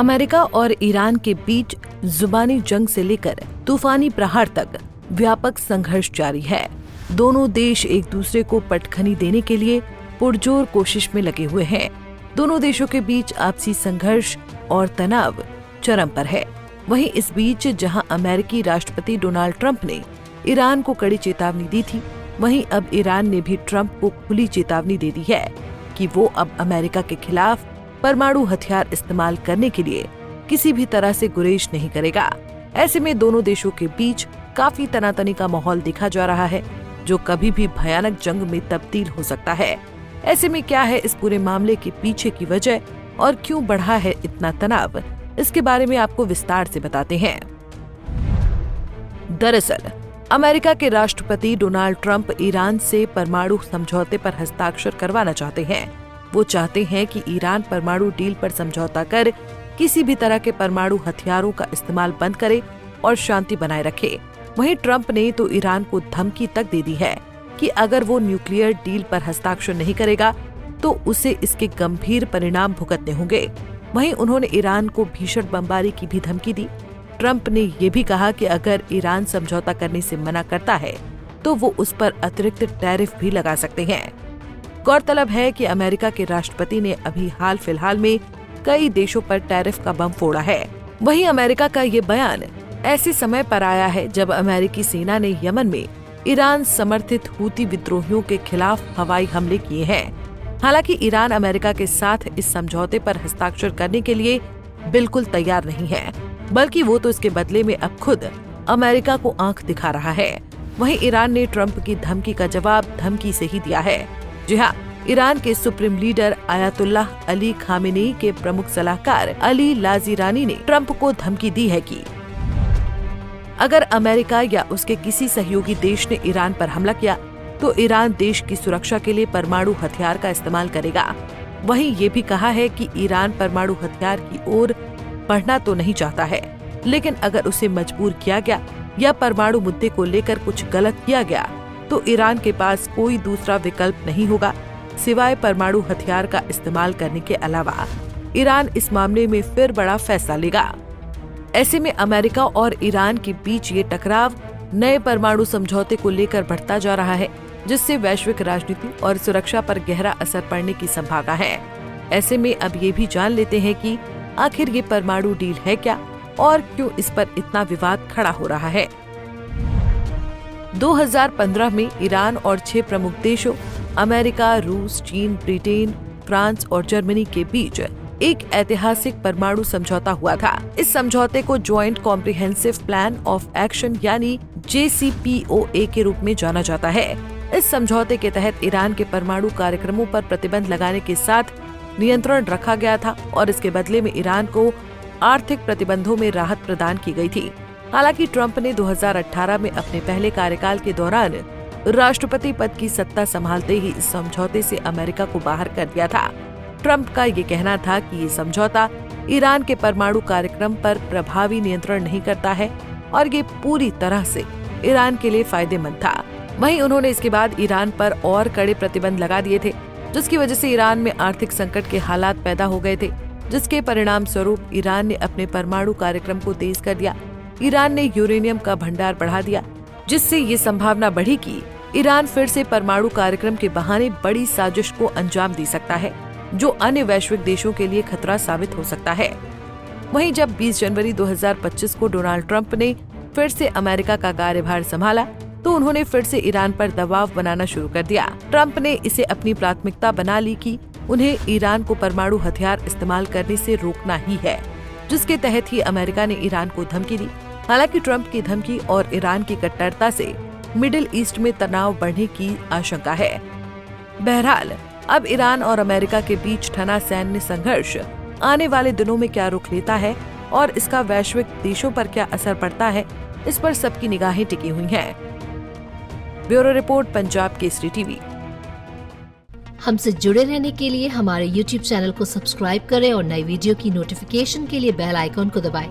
America और Iran के बीच जुबानी जंग से लेकर तूफानी प्रहार तक व्यापक संघर्ष जारी है। दोनों देश एक दूसरे को पटखनी देने के लिए पुरजोर कोशिश में लगे हुए हैं। दोनों देशों के बीच आपसी संघर्ष और तनाव चरम पर है। वहीं इस बीच जहां अमेरिकी राष्ट्रपति डोनाल्ड ट्रंप ने ईरान को कड़ी चेतावनी दी थी, वहीं अब ईरान ने भी ट्रंप को खुली चेतावनी दे दी है कि वो अब अमेरिका के खिलाफ परमाणु हथियार इस्तेमाल करने के लिए किसी भी तरह से गुरेज नहीं करेगा। ऐसे में दोनों देशों के बीच काफी तनातनी का माहौल देखा जा रहा है, जो कभी भी भयानक जंग में तब्दील हो सकता है। ऐसे में क्या है इस पूरे मामले के पीछे की वजह और क्यों बढ़ा है इतना तनाव, इसके बारे में आपको विस्तार से बताते हैं। दरअसल अमेरिका के राष्ट्रपति डोनाल्ड ट्रंप ईरान से परमाणु समझौते पर हस्ताक्षर करवाना चाहते हैं। वो चाहते हैं कि ईरान परमाणु डील पर समझौता कर किसी भी तरह के परमाणु हथियारों का इस्तेमाल बंद करे और शांति बनाए रखे। वहीं ट्रंप ने तो ईरान को धमकी तक दे दी है कि अगर वो न्यूक्लियर डील पर हस्ताक्षर नहीं करेगा तो उसे इसके गंभीर परिणाम भुगतने होंगे। वहीं उन्होंने ईरान को भीषण बमबारी की भी धमकी दी। ट्रंप ने ये भी कहा कि अगर ईरान समझौता करने से मना करता है तो वो उस पर अतिरिक्त टैरिफ भी लगा सकते हैं। गौरतलब है कि अमेरिका के राष्ट्रपति ने अभी हाल फिलहाल में कई देशों पर टैरिफ का बम फोड़ा है। वहीं अमेरिका का ये बयान ऐसे समय पर आया है जब अमेरिकी सेना ने यमन में ईरान समर्थित हूती विद्रोहियों के खिलाफ हवाई हमले किए हैं। हालांकि ईरान अमेरिका के साथ इस समझौते पर हस्ताक्षर करने के लिए बिल्कुल तैयार नहीं है, बल्कि वो तो इसके बदले में अब खुद अमेरिका को आंख दिखा रहा है। वहीं ईरान ने ट्रंप की धमकी का जवाब धमकी से ही दिया है। जी हाँ, ईरान के supreme leader Ayatollah Ali Khamenei के प्रमुख सलाहकार अली लाजीरानी ने ट्रंप को धमकी दी है कि अगर अमेरिका या उसके किसी सहयोगी देश ने ईरान पर हमला किया तो ईरान देश की सुरक्षा के लिए परमाणु हथियार का इस्तेमाल करेगा। वहीं ये भी कहा है कि ईरान परमाणु हथियार की ओर बढ़ना तो नहीं चाहता है, लेकिन अगर उसे मजबूर किया गया या परमाणु मुद्दे को लेकर कुछ गलत किया गया तो ईरान के पास कोई दूसरा विकल्प नहीं होगा सिवाय परमाणु हथियार का इस्तेमाल करने के अलावा। ईरान इस मामले में फिर बड़ा फैसला लेगा। ऐसे में अमेरिका और ईरान के बीच ये टकराव नए परमाणु समझौते को लेकर बढ़ता जा रहा है, जिससे वैश्विक राजनीति और सुरक्षा पर गहरा असर पड़ने की संभावना है। ऐसे में अब ये भी जान लेते हैं कि आखिर ये परमाणु डील है क्या और क्यों इस पर इतना विवाद खड़ा हो रहा है। 2015 में ईरान और 6 प्रमुख देशों अमेरिका, रूस, चीन, ब्रिटेन, फ्रांस और जर्मनी के बीच एक ऐतिहासिक परमाणु समझौता हुआ था। इस समझौते को joint comprehensive plan of action यानी JCPOA के रूप में जाना जाता है। इस समझौते के तहत ईरान के परमाणु कार्यक्रमों पर प्रतिबंध लगाने के साथ नियंत्रण रखा गया था और इसके बदले में ईरान को आर्थिक प्रतिबंधों में राहत प्रदान की गई थी। हालांकि ट्रंप ने 2018 में अपने पहले कार्यकाल के दौरान राष्ट्रपति पद की सत्ता संभालते ही इस समझौते से अमेरिका को बाहर कर दिया था। ट्रंप का ये कहना था कि ये समझौता ईरान के परमाणु कार्यक्रम पर प्रभावी नियंत्रण नहीं करता है और ये पूरी तरह से ईरान के लिए फायदेमंद था। वहीं उन्होंने इसके बाद ईरान पर और कड़े प्रतिबंध लगा दिए थे, जिसकी वजह से ईरान में आर्थिक संकट के हालात पैदा हो गए थे, जिसके परिणाम स्वरूप ईरान ने अपने परमाणु कार्यक्रम को तेज कर दिया। ईरान ने यूरेनियम का भंडार बढ़ा दिया, जिससे ये संभावना बढ़ी कि ईरान फिर से परमाणु कार्यक्रम के बहाने बड़ी साजिश को अंजाम दे सकता है, जो अन्य वैश्विक देशों के लिए खतरा साबित हो सकता है। वहीं जब 20 जनवरी 2025 को डोनाल्ड ट्रंप ने फिर से अमेरिका का कार्यभार संभाला तो उन्होंने फिर से ईरान पर दबाव बनाना शुरू कर दिया। ट्रंप ने इसे अपनी प्राथमिकता बना ली कि उन्हें ईरान को परमाणु हथियार इस्तेमाल करने से रोकना ही है, जिसके तहत ही अमेरिका ने ईरान को धमकी दी। हालांकि ट्रंप की धमकी और ईरान की कट्टरता से मिडिल ईस्ट में तनाव बढ़ने की आशंका है। बहरहाल अब ईरान और अमेरिका के बीच ठना सैन्य संघर्ष आने वाले दिनों में क्या रुख लेता है और इसका वैश्विक देशों पर क्या असर पड़ता है, इस पर सबकी निगाहें टिकी हुई हैं। Bureau report, Punjab Kesari TV. हमसे जुड़े रहने के लिए हमारे YouTube चैनल को सब्सक्राइब करें और नई वीडियो की नोटिफिकेशन के लिए बेल आइकॉन को दबाएं।